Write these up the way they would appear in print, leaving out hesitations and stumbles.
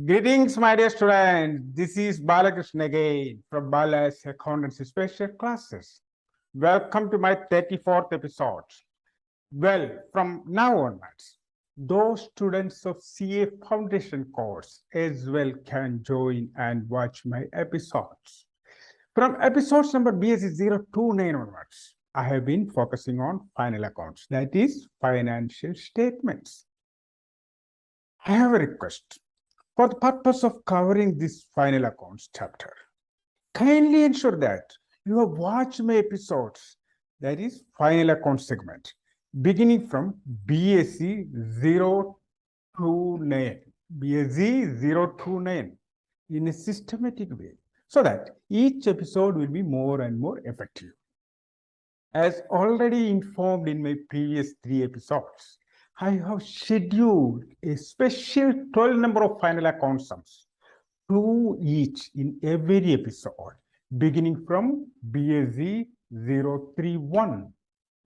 Greetings, my dear students. This is Balakrishna again from BALAS Accountancy Special Classes. Welcome to my 34th episode. Well, from now onwards, those students of CA Foundation course as well can join and watch my episodes. From episodes number BSc 029 onwards, I have been focusing on final accounts, that is, financial statements. I have a request. For the purpose of covering this final accounts chapter, kindly ensure that you have watched my episodes, that is final account segment, beginning from BSc 029, BSc 029 in a systematic way, so that each episode will be more and more effective. As already informed in my previous 3 episodes, I have scheduled a special 12 number of final account sums, 2 each in every episode, beginning from BSc 031.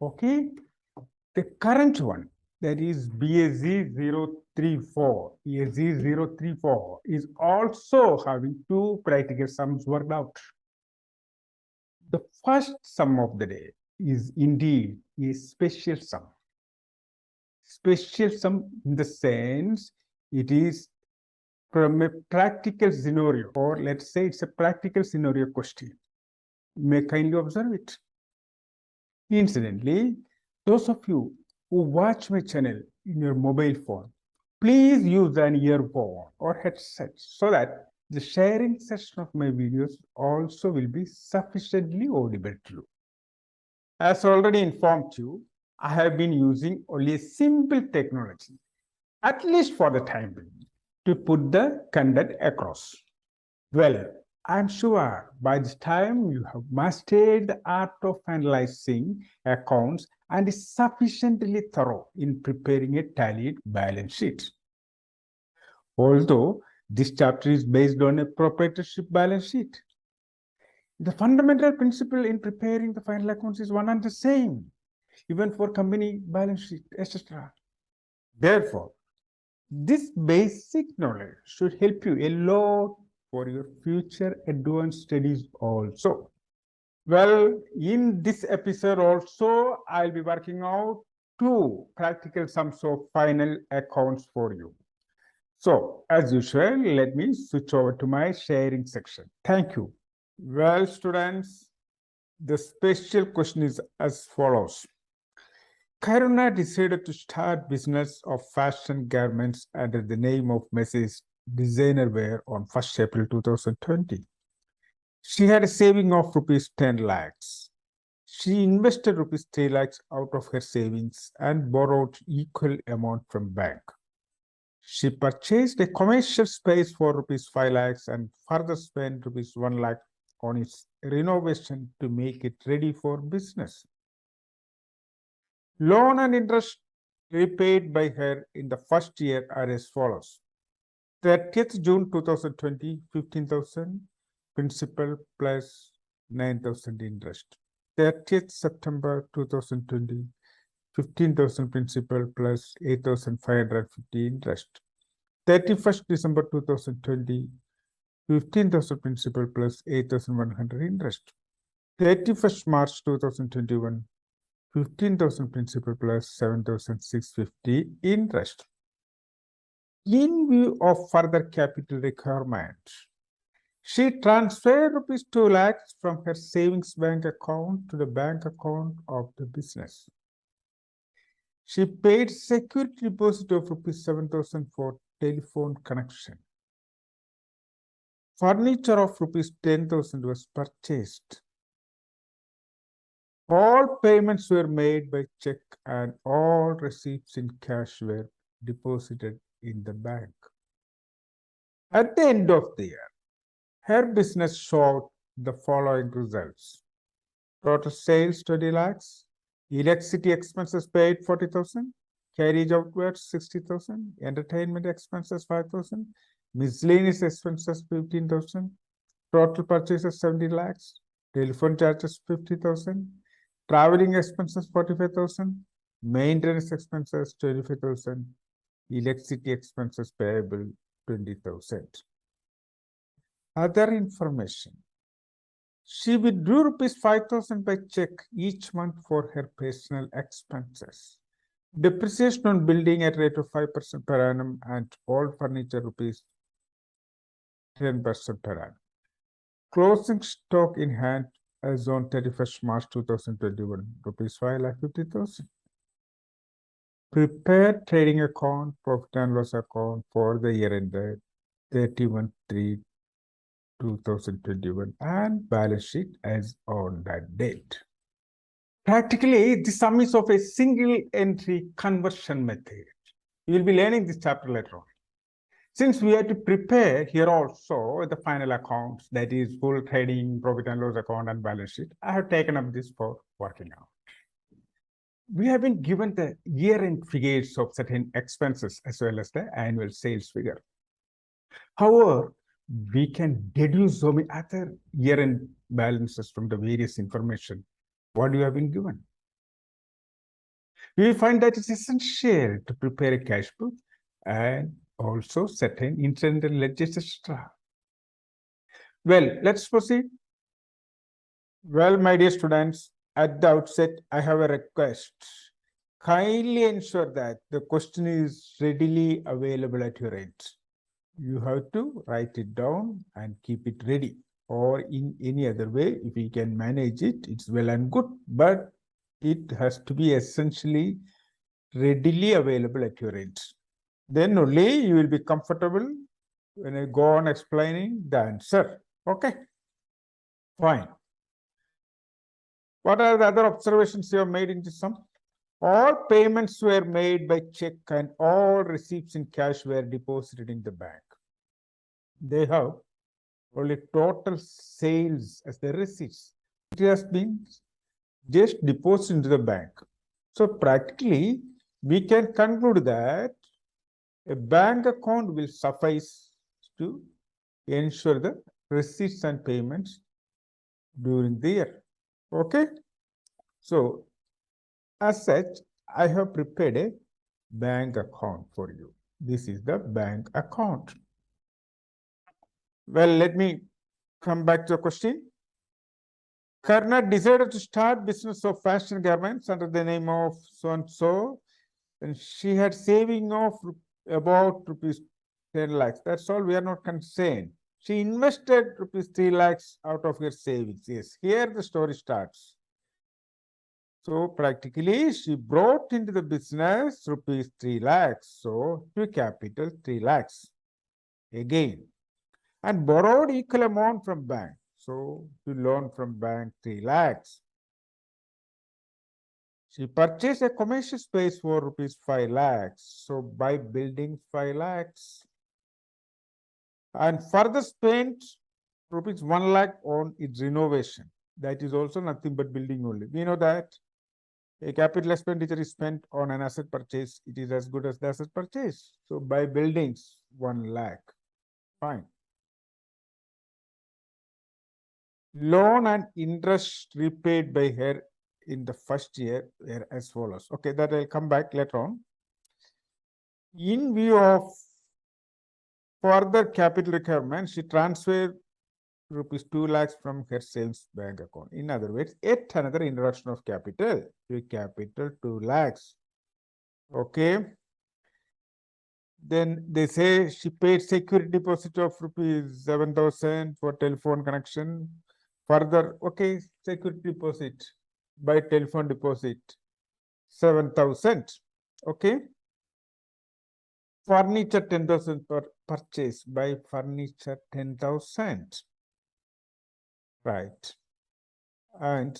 Okay, the current one, that is BSc 034, BSc 034 is also having 2 practical sums worked out. The first sum of the day is indeed a special sum. Special sum in the sense it is from a practical scenario, or let's say it's a practical scenario question. You may kindly observe it. Incidentally, those of you who watch my channel in your mobile phone, please use an earphone or headset so that the sharing session of my videos also will be sufficiently audible to you. As already informed you, I have been using only a simple technology, at least for the time being, to put the content across. Well, I'm sure by this time you have mastered the art of analyzing accounts and is sufficiently thorough in preparing a tallied balance sheet. Although this chapter is based on a proprietorship balance sheet, the fundamental principle in preparing the final accounts is one and the same, even for company balance sheet, etc. Therefore, this basic knowledge should help you a lot for your future advanced studies also. Well, in this episode also, I'll be working out 2 practical sums of final accounts for you. So, as usual, let me switch over to my sharing section. Thank you. Well, students, the special question is as follows. Karuna decided to start business of fashion garments under the name of Mrs. Designer Wear on 1st April 2020. She had a saving of rupees 10 lakhs. She invested rupees 3 lakhs out of her savings and borrowed equal amount from bank. She purchased a commercial space for rupees 5 lakhs and further spent rupees 1 lakh on its renovation to make it ready for business. Loan and interest repaid by her in the first year are as follows. 30th June 2020, 15,000 principal plus 9,000 interest. 30th September 2020, 15,000 principal plus 8,550 interest. 31st December 2020, 15,000 principal plus 8,100 interest. 31st March 2021, 15,000 principal plus 7,650 interest. In view of further capital requirement, she transferred rupees 2 lakhs from her savings bank account to the bank account of the business. She paid security deposit of rupees 7,000 for telephone connection. Furniture of rupees 10,000 was purchased. All payments were made by check and all receipts in cash were deposited in the bank. At the end of the year, her business showed the following results. Total sales 20 lakhs, electricity expenses paid 40,000, carriage outwards 60,000, entertainment expenses 5,000, miscellaneous expenses 15,000, total purchases 70 lakhs, telephone charges 50,000, traveling expenses 45,000, maintenance expenses 25,000, electricity expenses payable 20,000. Other information. She withdrew rupees 5,000 by check each month for her personal expenses. Depreciation on building at rate of 5% per annum and all furniture rupees 10% per annum. Closing stock in hand as on 31st March 2021, rupees 5,50,000. Prepare trading account, profit and loss account for the year ended 31/3/2021 and balance sheet as on that date. Practically, the sum is of a single entry conversion method. You will be learning this chapter later on. Since we have to prepare here also the final accounts, that is full trading, profit and loss account and balance sheet, I have taken up this for working out. We have been given the year-end figures of certain expenses as well as the annual sales figure. However, we can deduce so many other year-end balances from the various information what you have been given. We find that it's essential to prepare a cash book and also certain incidental ledgers, etc. Well, let's proceed. Well, my dear students, at the outset, I have a request. Kindly ensure that the question is readily available at your end. You have to write it down and keep it ready. Or in any other way, if you can manage it, it's well and good. But it has to be essentially readily available at your end. Then only you will be comfortable when I go on explaining the answer. Okay, fine. What are the other observations you have made in this sum? All payments were made by check and all receipts in cash were deposited in the bank. They have only total sales as the receipts. It has been just deposited into the bank. So practically, we can conclude that a bank account will suffice to ensure the receipts and payments during the year. Okay. So, as such, I have prepared a bank account for you. This is the bank account. Well, let me come back to the question. Karna decided to start business of fashion garments under the name of so-and-so. And she had saving of about rupees 10 lakhs. That's all. We are not concerned. She invested rupees 3 lakhs out of her savings. Yes, here the story starts. So practically, she brought into the business rupees 3 lakhs. So to capital 3 lakhs again, and borrowed equal amount from bank. So to loan from bank 3 lakhs. She purchased a commercial space for rupees 5 lakhs. So by building 5 lakhs. And further spent rupees 1 lakh on its renovation. That is also nothing but building only. We know that a capital expenditure is spent on an asset purchase. It is as good as the asset purchase. So by buildings, 1 lakh. Fine. Loan and interest repaid by her in the first year were as follows. Okay, that I'll come back later on. In view of further capital requirements, she transferred rupees 2 lakhs from her sales bank account. In other words, yet another introduction of capital to capital 2 lakhs. Okay. Then they say she paid security deposit of rupees 7,000 for telephone connection. Further, okay, security deposit by telephone deposit 7,000. Okay. Furniture 10,000 per purchase by furniture 10,000. Right. And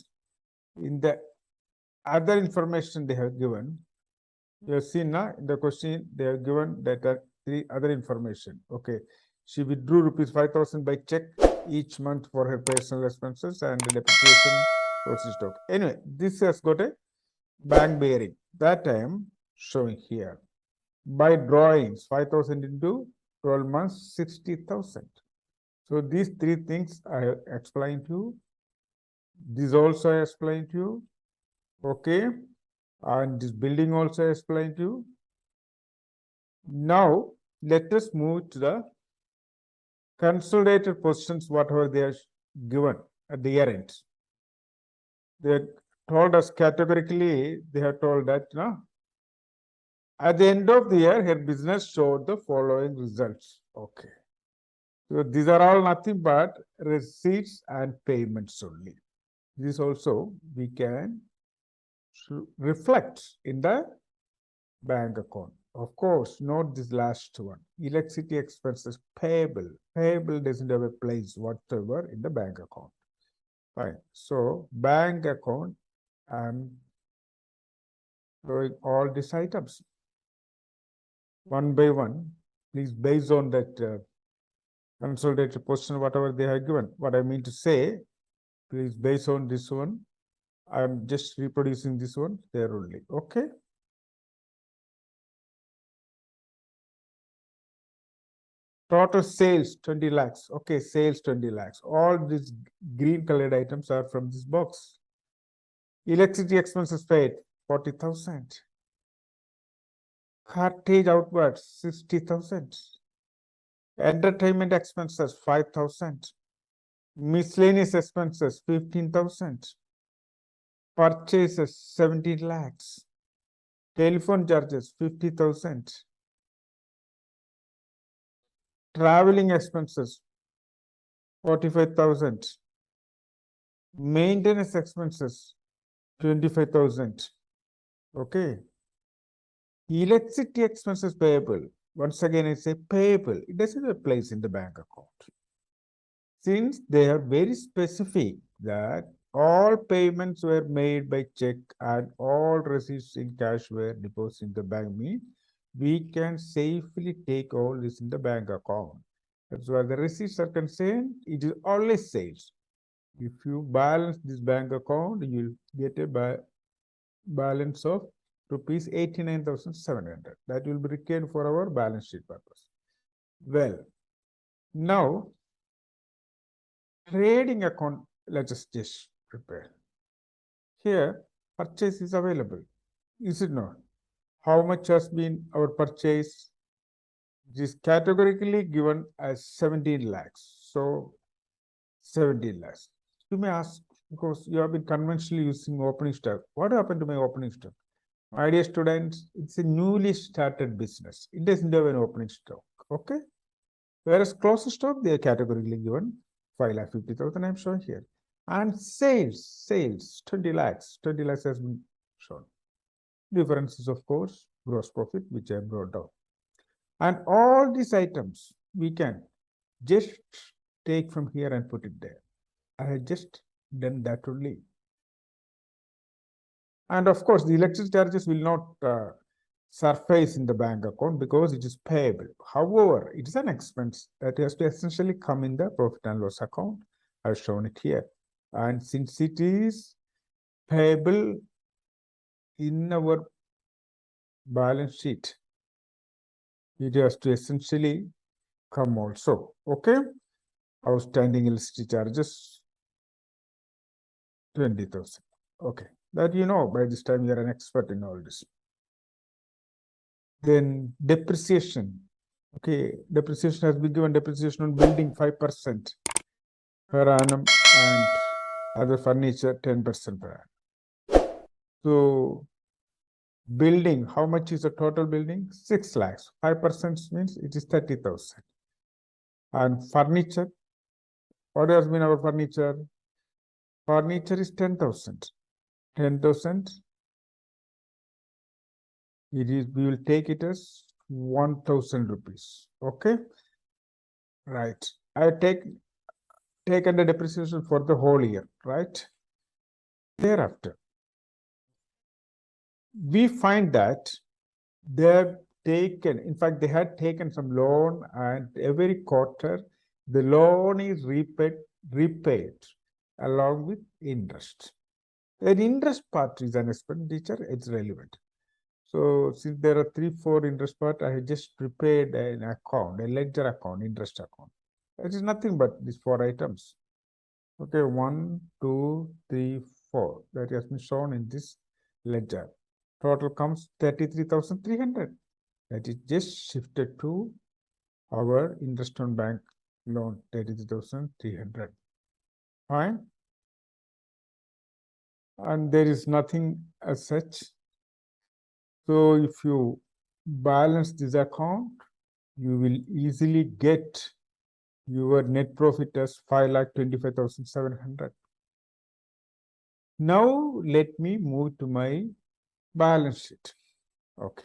in the other information they have given, you have seen now in the question they have given that are 3 other information. Okay. She withdrew rupees 5,000 by check each month for her personal expenses and the depreciation closing stock. Anyway, this has got a bank bearing that I am showing here. By drawings, 5,000 into 12 months, 60,000. So these 3 things I explained to you. This also I explained to you. Okay. And this building also I explained to you. Now, let us move to the consolidated positions, whatever they are given at the year end. They told us categorically, they have told that, at the end of the year, her business showed the following results. Okay. So these are all nothing but receipts and payments only. This also we can reflect in the bank account. Of course, note this last one. Electricity expenses payable. Payable doesn't have a place whatsoever in the bank account. Fine. So bank account, I'm showing all these items one by one. Please, based on that consolidated position, whatever they have given. What I mean to say, please, based on this one, I'm just reproducing this one there only. Okay. Total sales 20 lakhs. Okay, sales 20 lakhs. All these green colored items are from this box. Electricity expenses paid 40,000. Cartage outward 60,000. Entertainment expenses 5,000. Miscellaneous expenses 15,000. Purchases 17 lakhs. Telephone charges 50,000. Traveling expenses 45,000. Maintenance expenses 25,000. Okay. Electricity expenses payable. Once again, I say payable. It doesn't have a place in the bank account. Since they are very specific that all payments were made by check and all receipts in cash were deposited in the bank, means we can safely take all this in the bank account. As far as the receipts are concerned, it is always sales. If you balance this bank account, you will get a balance of rupees 89,700. That will be retained for our balance sheet purpose. Well, now trading account, let us just prepare. Here, purchase is available. Is it not? How much has been our purchase? It is categorically given as 17 lakhs. So 17 lakhs. You may ask, because you have been conventionally using opening stock. What happened to my opening stock? My dear students, it's a newly started business. It doesn't have an opening stock. Okay. Whereas closing stock, they are categorically given 5,50,000. I'm showing here. And sales 20 lakhs. 20 lakhs has been shown. Difference is, of course, gross profit, which I brought down. And all these items we can just take from here and put it there. I had just done that only. And of course, the electricity charges will not surface in the bank account because it is payable. However, it is an expense that has to essentially come in the profit and loss account. I've shown it here. And since it is payable in our balance sheet, it has to essentially come also. Okay. Outstanding electricity charges 20,000. Okay. That by this time you're an expert in all this. Then depreciation. Okay, depreciation has been given. Depreciation on building 5% per annum and other furniture 10% per annum. So building, how much is the total building? 6 lakhs. 5% means it is 30,000. And furniture, what has been our furniture? Furniture is 10,000. 10,000. It is, we will take it as 1,000 rupees. Okay. Right. I taken the depreciation for the whole year, right? Thereafter, we find that they have taken, in fact, they had taken some loan, and every quarter the loan is repaid along with interest. An interest part is an expenditure, it's relevant. So since there are 3-4 interest part, I have just prepared an account, a ledger account, interest account. It is nothing but these 4 items. Okay, 1, 2, 3, 4. That has been shown in this ledger. Total comes 33,300. That is just shifted to Our interest on bank loan 33,300. Fine. And there is nothing as such. So if you balance this account, you will easily get your net profit as 5,25,700. Now let me move to my balance sheet. Okay.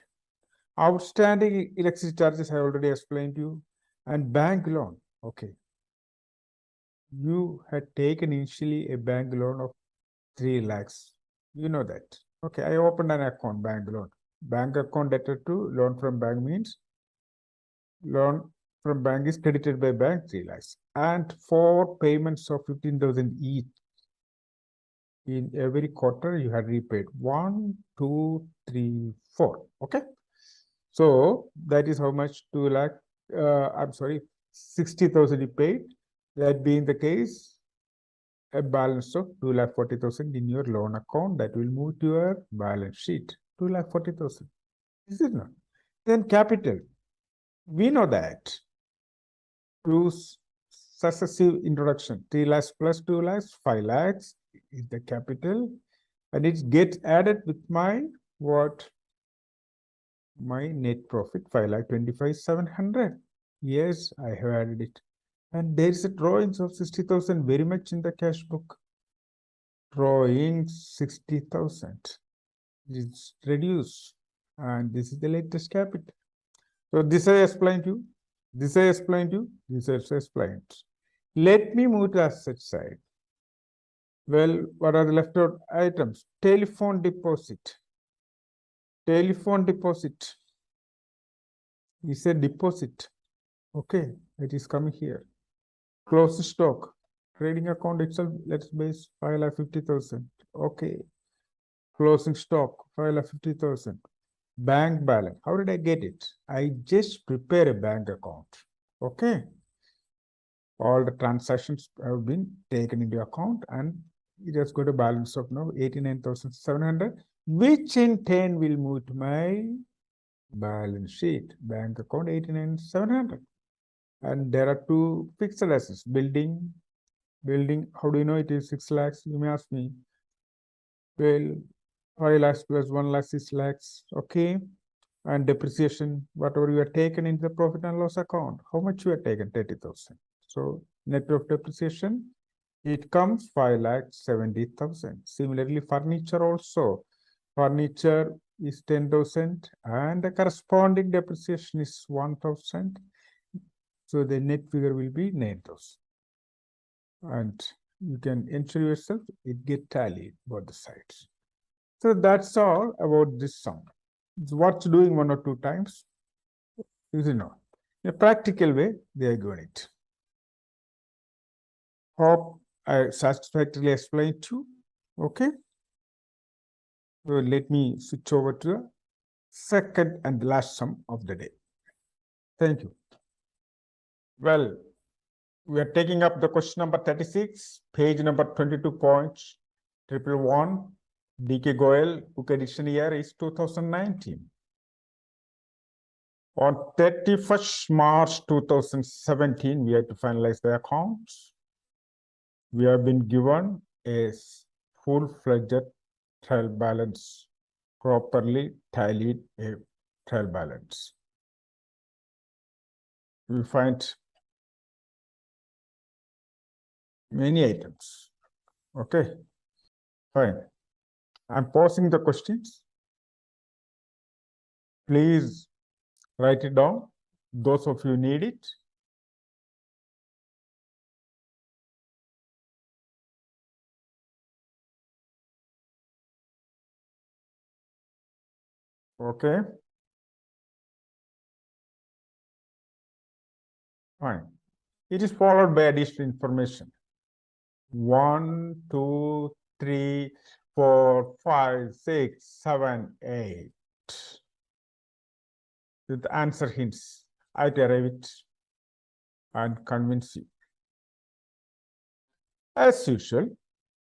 Outstanding electricity charges I already explained to you, and bank loan. Okay. You had taken initially a bank loan of 3 lakhs. You know that. Okay, I opened an account, bank loan. Bank account debtor to loan from bank means loan from bank is credited by bank 3 lakhs. And 4 payments of 15,000 each. In every quarter, you had repaid 1, 2, 3, 4. Okay. So that is how much 2 lakh, 60,000 you paid. That being the case, a balance of 2,40,000 in your loan account that will move to your balance sheet. 2,40,000. Is it not? Then capital. We know that through successive introduction, 3 lakhs plus 2 lakhs, 5 lakhs is the capital, and it gets added with my what? My net profit, 5,25,700. Yes, I have added it. And there is a drawings of 60,000 very much in the cash book. Drawing 60,000. It's reduced. And this is the latest capital. So this I explained to you. This I explained to you. This I explained. Let me move to asset side. Well, what are the left out items? Telephone deposit. Telephone deposit is a deposit. Okay, it is coming here. Closed stock. Trading account itself, let's base 5,50,000. Okay. Closing stock, 5,50,000. Bank balance. How did I get it? I just prepare a bank account. Okay. All the transactions have been taken into account and it has got a balance of now 89,700, which in turn will move to my balance sheet. Bank account 89,700. And there are 2 fixed assets. Building. How do you know it is 6 lakhs? You may ask me. Well, 5 lakhs plus 1 lakh, 6 lakhs. Okay. And depreciation, whatever you have taken into the profit and loss account. How much you have taken? 30,000. So net of depreciation, it comes 5,70,000. Similarly, furniture also. Furniture is 10,000 and the corresponding depreciation is 1,000. So the net figure will be 9,000. And you can ensure yourself it get tallied both the sides. So that's all about this sum. It's worth doing 1 or 2 times. You know, in a practical way, they are doing it. Hope I satisfactorily explained to you. Okay. So let me switch over to the second and last sum of the day. Thank you. Well, we are taking up the question number 36, page number 22.111. DK Goel, book edition year is 2019. On 31st March 2017, we had to finalize the accounts. We have been given a full-fledged trial balance, properly tallied a trial balance. We find many items. Okay, fine. I'm pausing the questions. Please write it down. Those of you need it. Okay. Fine. It is followed by additional information. 1, 2, 3, 4, 5, 6, 7, 8. With answer hints, I arrive it and convince you. As usual,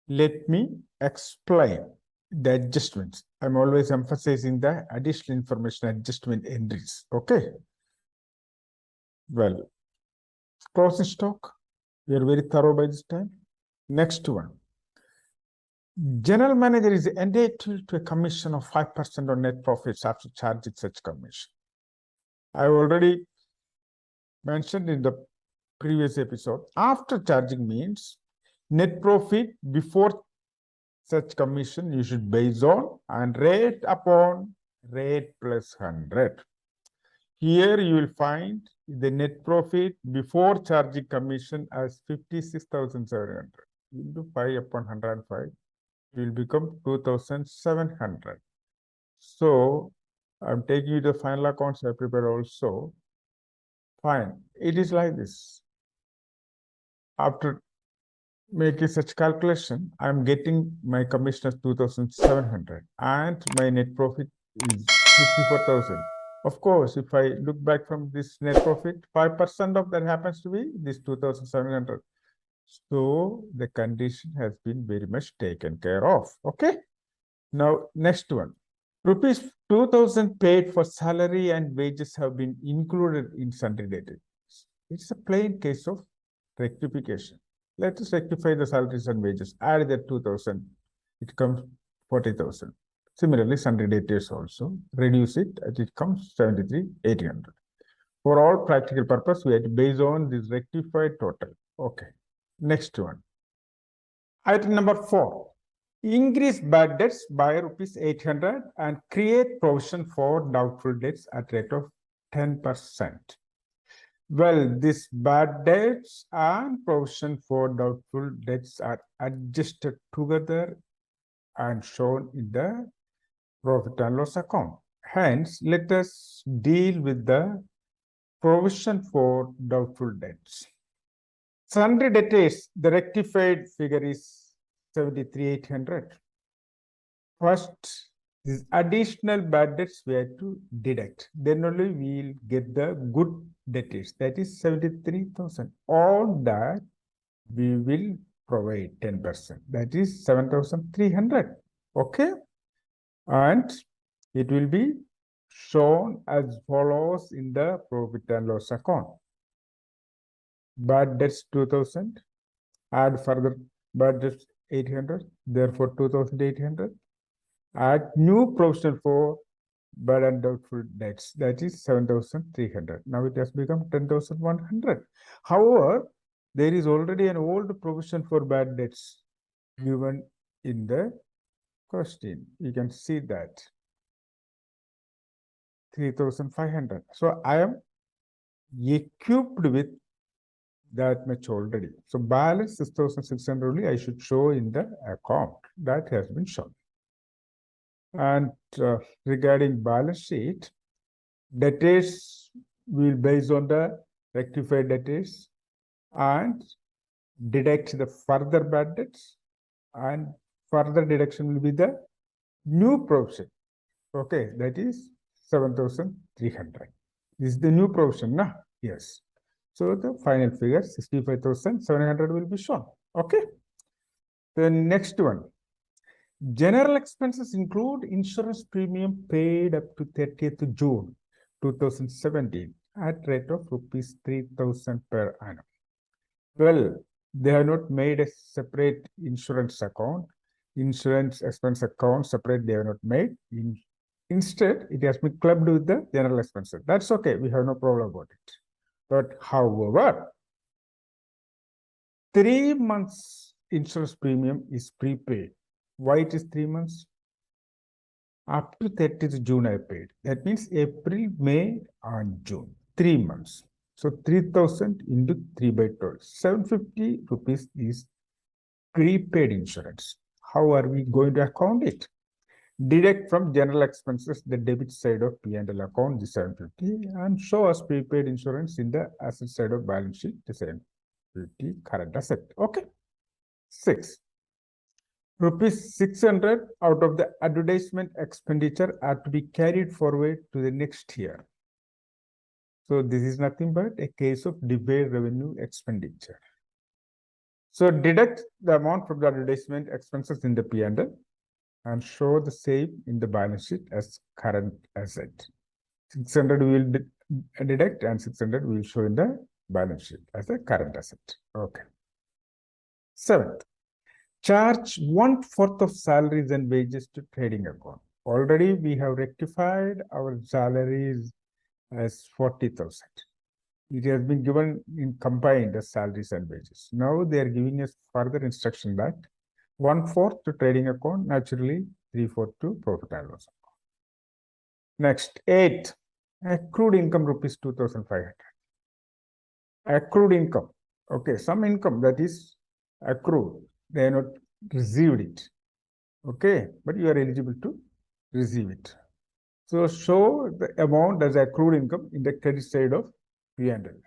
let me explain the adjustments. I'm always emphasizing the additional information adjustment entries. Okay. Well, closing stock. We are very thorough by this time. Next one. General manager is entitled to a commission of 5% on net profits after charging such commission. I already mentioned in the previous episode. After charging means net profit before such commission you should base on and rate upon rate plus 100. Here you will find the net profit before charging commission as 56,700 into 5 upon 105 will become 2,700. So I'm taking you to the final accounts I prepared also. Fine. It is like this. After making such calculation, I'm getting my commission as 2,700 and my net profit is 54,000. Of course, if I look back from this net profit, 5% of that happens to be this 2,700. So the condition has been very much taken care of. Okay. Now, next one. Rupees 2,000 paid for salary and wages have been included in sundry debtors. It's a plain case of rectification. Let us rectify the salaries and wages. Add that 2,000. It comes 40,000. Similarly, sundry debtors also. Reduce it, and it comes 73,800. For all practical purpose, we have to base on this rectified total. Okay. Next one. Item number 4. Increase bad debts by rupees 800 and create provision for doubtful debts at rate of 10%. Well, this bad debts and provision for doubtful debts are adjusted together and shown in the profit and loss account. Hence, let us deal with the provision for doubtful debts. Sundry debtors, the rectified figure is 73,800. First, these additional bad debts we have to deduct. Then only we will get the good debtors. That is 73,000. All that we will provide 10%. That is 7,300. Okay. And it will be shown as follows in the profit and loss account. Bad debts 2,000. Add further bad debts 800. Therefore 2,800. Add new provision for bad and doubtful debts. That is 7,300. Now it has become 10,100. However, there is already an old provision for bad debts given in the question. You can see that 3,500. So I am equipped with that much already. So balance 6,600 only I should show in the account. That has been shown. And regarding balance sheet, debtors will based on the rectified debtors and deduct the further bad debts, and further deduction will be the new provision. Okay, that is 7,300. This is the new provision, na? Yes. So the final figure 65,700 will be shown. Okay. The next one. General expenses include insurance premium paid up to 30th June 2017 at rate of rupees 3,000 per annum. Well, they have not made a separate insurance account. Insurance expense account separate they have not made. Instead, it has been clubbed with the general expenses. That's okay. We have no problem about it. But however, 3 months insurance premium is prepaid. Why it is 3 months? Up to 30th June I paid. That means April, May, and June. 3 months. So 3,000 into 3 by 12. 750 rupees is prepaid insurance. How are we going to account it? Deduct from general expenses the debit side of P&L account, the 750, and show us prepaid insurance in the asset side of balance sheet, the 750 current asset. Okay. 6. Rupees 600 out of the advertisement expenditure are to be carried forward to the next year. So this is nothing but a case of deferred revenue expenditure. So deduct the amount from the advertisement expenses in the P&L and show the same in the balance sheet as current asset. 600 we will deduct, and 600 we will show in the balance sheet as a current asset. Okay. 7th, charge 1/4 of salaries and wages to trading account. Already we have rectified our salaries as 40,000. It has been given in combined as salaries and wages. Now they are giving us further instruction that 1/4 to trading account, naturally 3/4 to profit and loss account. Next, 8th, accrued income rupees 2,500. Accrued income. Okay, some income that is accrued, they are not received it. Okay, but you are eligible to receive it. So show the amount as accrued income in the credit side of P&L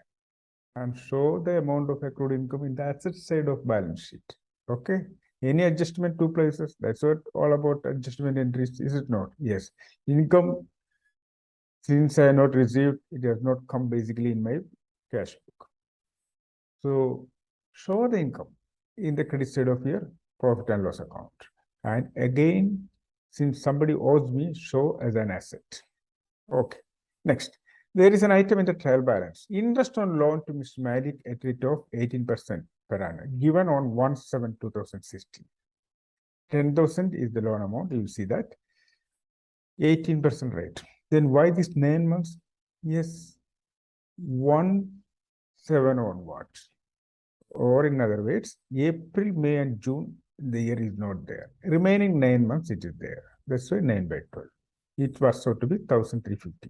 and show the amount of accrued income in the asset side of balance sheet. Okay, any adjustment 2 places, that's what all about adjustment entries, is it not? Yes, income, since I have not received, it has not come basically in my cash book. So show the income in the credit side of your profit and loss account. And again, since somebody owes me, show as an asset. Okay. Next, there is an item in the trial balance. Interest on loan to Mr. Malik at rate of 18% per annum, given on 1/7/2016. 10,000 is the loan amount. You will see that. 18% rate. Then why this 9 months? Yes, 1/7 onwards. Or in other words, April, May, and June, the year is not there. Remaining 9 months, it is there. That's why 9/12. It was out to be 1,350.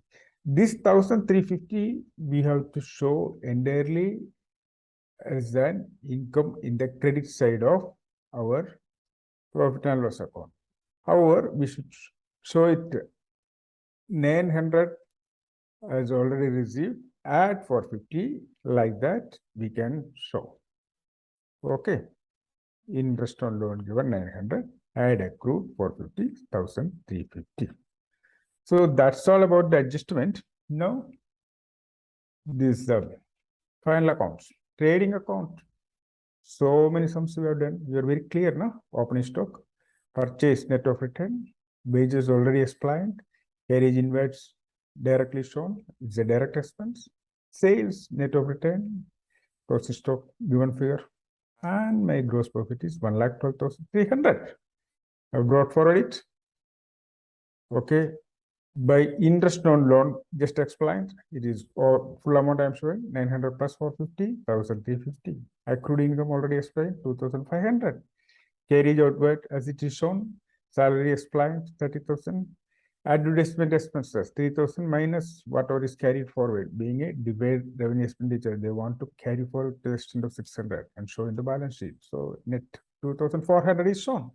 This 1,350, we have to show entirely as an income in the credit side of our profit and loss account. However, we should show it 900 as already received, add 450, like that we can show. Okay, interest on loan given 900, add accrued 450, 1,350. So that's all about the adjustment. Now, this final accounts, trading account. So many sums we have done. You are very clear now. Opening stock, purchase net of return, wages already explained, carriage inwards directly shown. It's a direct expense. Sales net of return, closing stock given figure, and my gross profit is 1,12,300. I've brought forward it. Okay. By interest on loan, just explained, it is full amount I'm showing, 900 plus 450, 1,350. Accrued income already explained, 2,500. Carriage outward as it is shown, salary explained, 30,000. Advertisement expenses, 3,000 minus whatever is carried forward. Being a deferred revenue expenditure, they want to carry forward to the extent of 600 and show in the balance sheet. So net 2,400 is shown.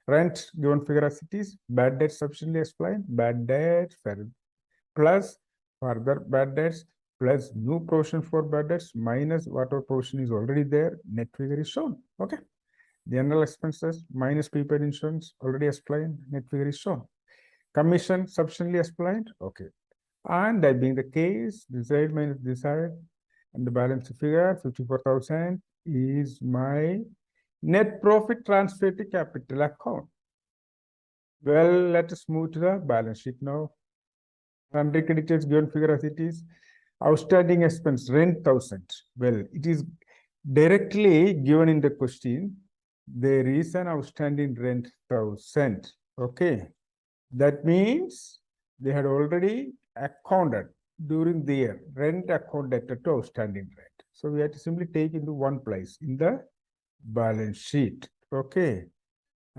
Rent given figure as it is, bad debt sufficiently explained, bad debt plus further bad debts plus new provision for bad debts minus whatever provision is already there, net figure is shown. Okay. General expenses minus prepaid insurance already explained, net figure is shown. Commission sufficiently explained. Okay. And that being the case, this side minus this side, and the balance figure 54,000 is my net profit transfer to capital account. Well, let us move to the balance sheet now. Sundry creditors given figure as it is. Outstanding expense rent 1,000. Well, it is directly given in the question. There is an outstanding rent 1,000. Okay. That means they had already accounted during the year rent account debtor to outstanding rent. So we have to simply take into one place in the balance sheet. Okay,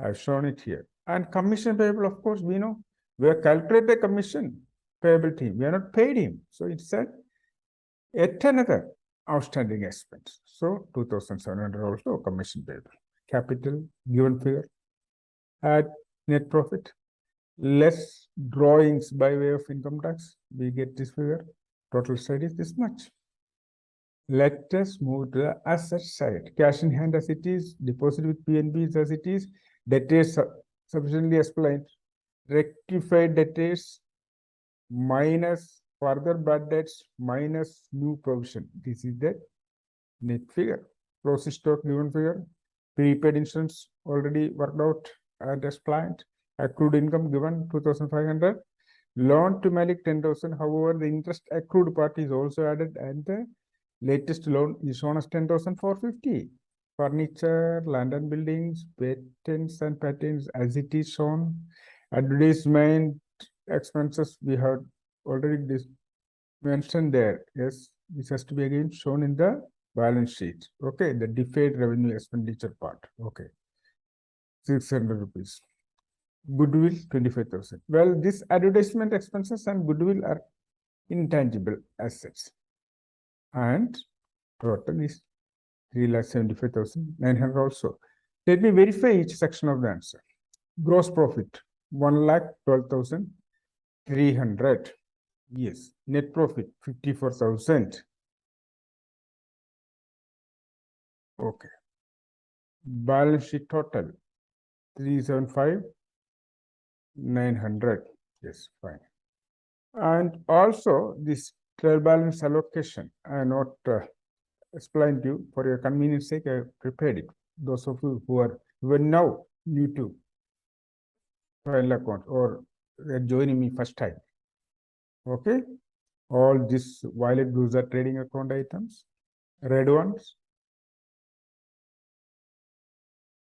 I've shown it here. And commission payable, of course, we know we have calculated the commission payable team. We are not paid him. So it's yet another outstanding expense. So 2,700 also commission payable. Capital given figure. Add net profit. Less drawings by way of income tax. We get this figure. Total side is this much. Let us move to the asset side. Cash in hand as it is, deposit with PNBs as it is, debtors sufficiently explained, rectified debtors minus further bad debts minus new provision. This is the net figure. Closing stock given figure, prepaid insurance already worked out and explained, accrued income given 2,500, Loan to Malik 10,000. However, the interest accrued part is also added, and the latest loan is shown as 10,450. Furniture, land and buildings, patents and patents as it is shown. Advertisement expenses we have already mentioned there. Yes, this has to be again shown in the balance sheet. Okay, the deferred revenue expenditure part. Okay, 600 rupees. Goodwill 25,000. Well, this advertisement expenses and goodwill are intangible assets, and total is 3,75,900 also. Let me verify each section of the answer. Gross profit 1,12,300. Yes. Net profit 54,000. Okay. Balance sheet total 375,900. Yes, fine. And also this trial balance allocation I not explained to you. For your convenience sake, I prepared it. Those of you who are now new to trial account or joining me first time. Okay. All these violet blues are trading account items. Red ones,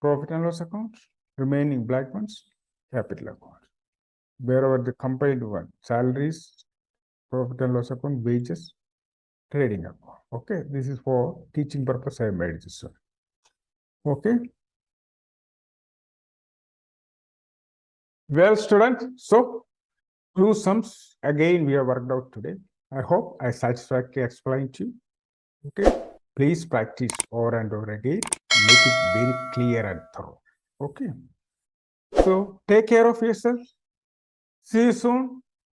profit and loss account. Remaining black ones, capital account. Wherever the combined one, salaries, profit and loss account, wages, trading account. Okay, this is for teaching purpose. I made this one. Okay. Well, students, so two sums again we have worked out today. I hope I satisfactorily explained to you. Okay, please practice over and over again. Make it very clear and thorough. Okay. So take care of yourself. See you soon.